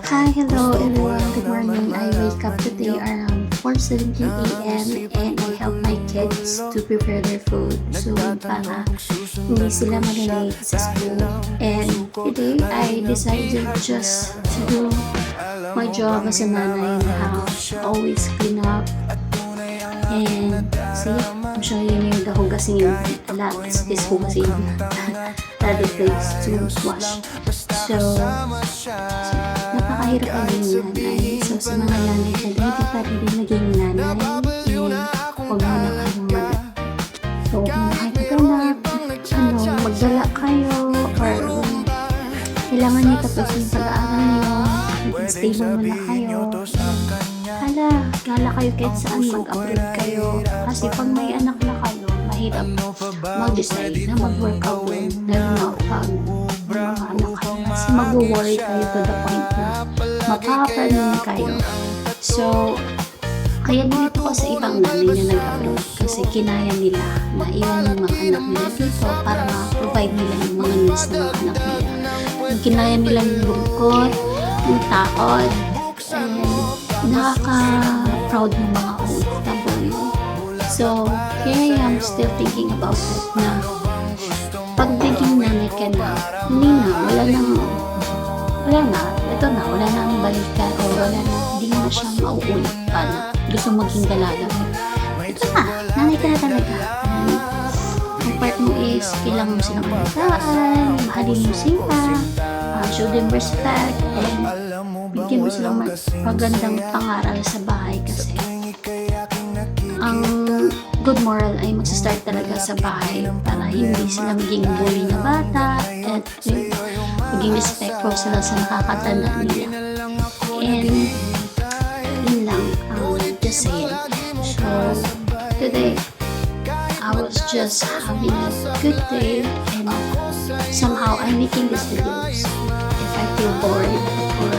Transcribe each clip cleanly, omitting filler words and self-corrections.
Hi, hello everyone. Good morning. I wake up today around 4:17 a.m. and I help my kids to prepare their food. So, para hindi sila malilate sa school. And today, I decided just to do my job as a nanay in the house. Always clean up. And see, I'm showing you the hugasin a lot. This hugasin other place to wash. So, napakahirap maging nanay. So, sa mga nanay na hindi pa rin naging nanay, huwag mo na kayong So, huwag mo na kayo maghanap, magdala kayo, or kailangan niyo tapos yung pag-aaral niyo, maging stable mo na kayo. Gala kayo kahit saan, mag-abroad kayo. Kasi pag may anak na kayo, mahirap mag-decide na mag-work abroad. Lalo na pag mga anak kayo. Kasi mag-worry kayo to the point na mapapanin kayo. So, kaya dito ko sa ibang nanay na nag-abroad kasi kinaya nila na iwan yung mga anak nila dito para ma-provide nila yung mga needs ng mga anak nila. Yung kinaya nila yung lungkot, yung takot, and nakaka-proud ng mga OFW. So, here I am still thinking about it na pag naging nanay ka na, hindi na, wala na ang balikan o hindi na siya mauulit pa na gusto maging dalaga. Ito na, nanay ka na talaga. Ang part mo is, kailangan mo silang alagaan, mahalin mo sila, show them respect, and bigyan mo silang magandang pangaral sa bahay kasi ang good moral ay magsastart talaga sa bahay para hindi sila maging bully na bata at maging respectful sila sa nakakatanda nila. And yun lang, just say it. So today I was just having a good day and somehow I'm making these videos if I feel bored or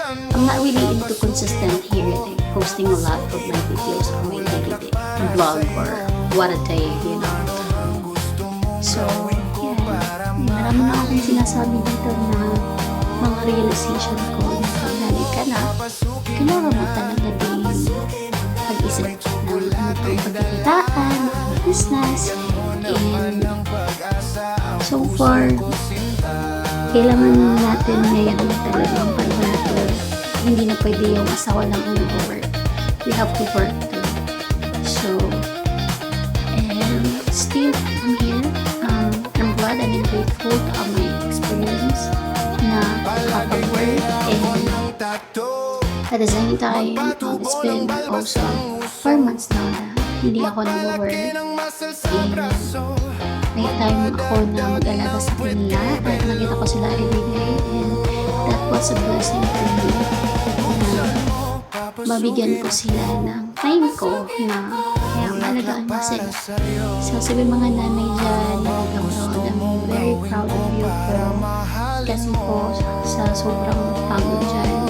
I'm not really into consistent here like posting a lot of my videos on my daily day vlog or what a day, you know. So, yeah, marami na akong sinasabi dito na mga realization ko na pag nanay ka na, kailangan mo talaga din pag-isip ng ano pang pagkikitaan, business, and so far, kailangan natin ngayon talagang pag-work. Hindi na pwede yung asawa lang ang nag-work. We have to work too. So, and still, I'm here. I'm glad and I'm grateful to all my experience na kapag-work. And at the same time, it's been also 4 months now na hindi ako nag-work. And may time ako na mag-alaga sa kanila at nakita ko sila everyday. And that was a blessing for me na mabigyan ko sila ng time ko na kaya malagaan mo sila. So sabi mga nanay dyan, nag-abroad, I'm very proud of you girl. Kasi po sa sobrang pagod dyan,